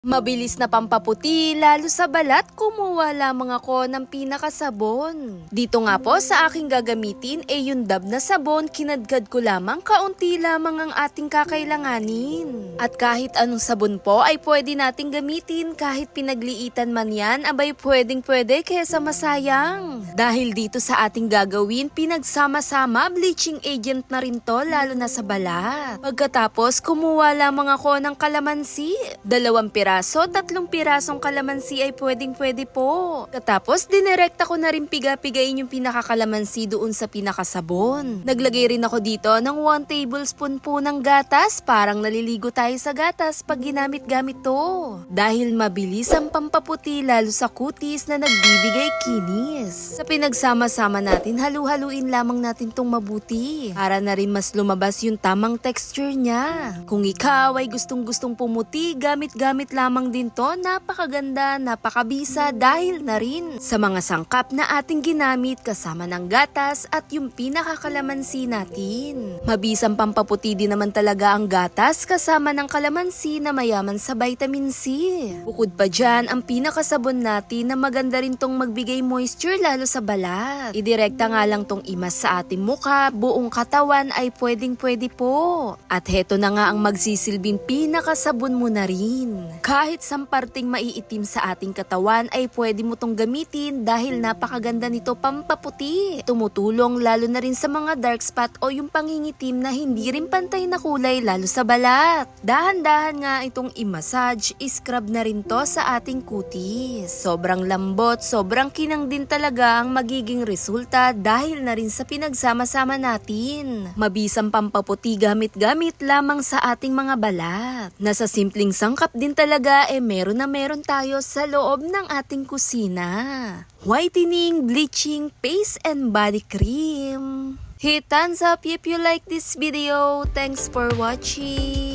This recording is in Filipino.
Mabilis na pampaputi, lalo sa balat, kumuha lamang ako ng pinakasabon. Dito nga po sa aking gagamitin ay yung Dove na sabon, kinadkad ko lamang kaunti lamang ang ating kakailanganin. At kahit anong sabon po ay pwede nating gamitin, kahit pinagliitan man yan, abay pwedeng pwede kesa masayang. Dahil dito sa ating gagawin, pinagsama-sama, bleaching agent na rin to lalo na sa balat. Pagkatapos, kumuha lamang ako ng kalamansi, 2 piraso, 3 pirasong kalamansi ay pwedeng-pwede po. Katapos, dinirekta ko na rin piga-pigain yung pinakakalamansi doon sa pinakasabon. Naglagay rin ako dito ng 1 tablespoon po ng gatas, parang naliligo tayo sa gatas pag ginamit-gamit to. Dahil mabilis ang pampaputi lalo sa kutis na nagbibigay kinis. Sa pinagsama-sama natin, halu-haluin lamang natin tong mabuti para na rin mas lumabas yung tamang texture niya. Kung ikaw ay gustong-gustong pumuti, gamit-gamit lamang din to, napakaganda, napakabisa dahil na rin sa mga sangkap na ating ginamit kasama ng gatas at yung pinakakalamansi natin. Mabisang pampaputi din naman talaga ang gatas kasama ng kalamansi na mayaman sa vitamin C. Bukod pa dyan, ang pinakasabon natin na maganda rin tong magbigay moisture lalo sa balat. Idirekta nga lang tong imas sa ating mukha, buong katawan ay pwedeng-pwede po. At heto na nga ang magsisilbing pinakasabon mo na rin. Kahit samparting maiitim sa ating katawan ay pwede mo tong gamitin dahil napakaganda nito pampaputi. Tumutulong lalo na rin sa mga dark spot o yung pangingitim na hindi rin pantay na kulay lalo sa balat. Dahan-dahan nga itong i-massage, i-scrub na rin to sa ating kutis. Sobrang lambot, sobrang kinang din talaga ang magiging resulta dahil na rin sa pinagsama-sama natin. Mabisang pampaputi gamit-gamit lamang sa ating mga balat. Nasa simpleng sangkap din talaga meron tayo sa loob ng ating kusina. Whitening, bleaching, face and body cream. Hit thumbs up if you like this video. Thanks for watching.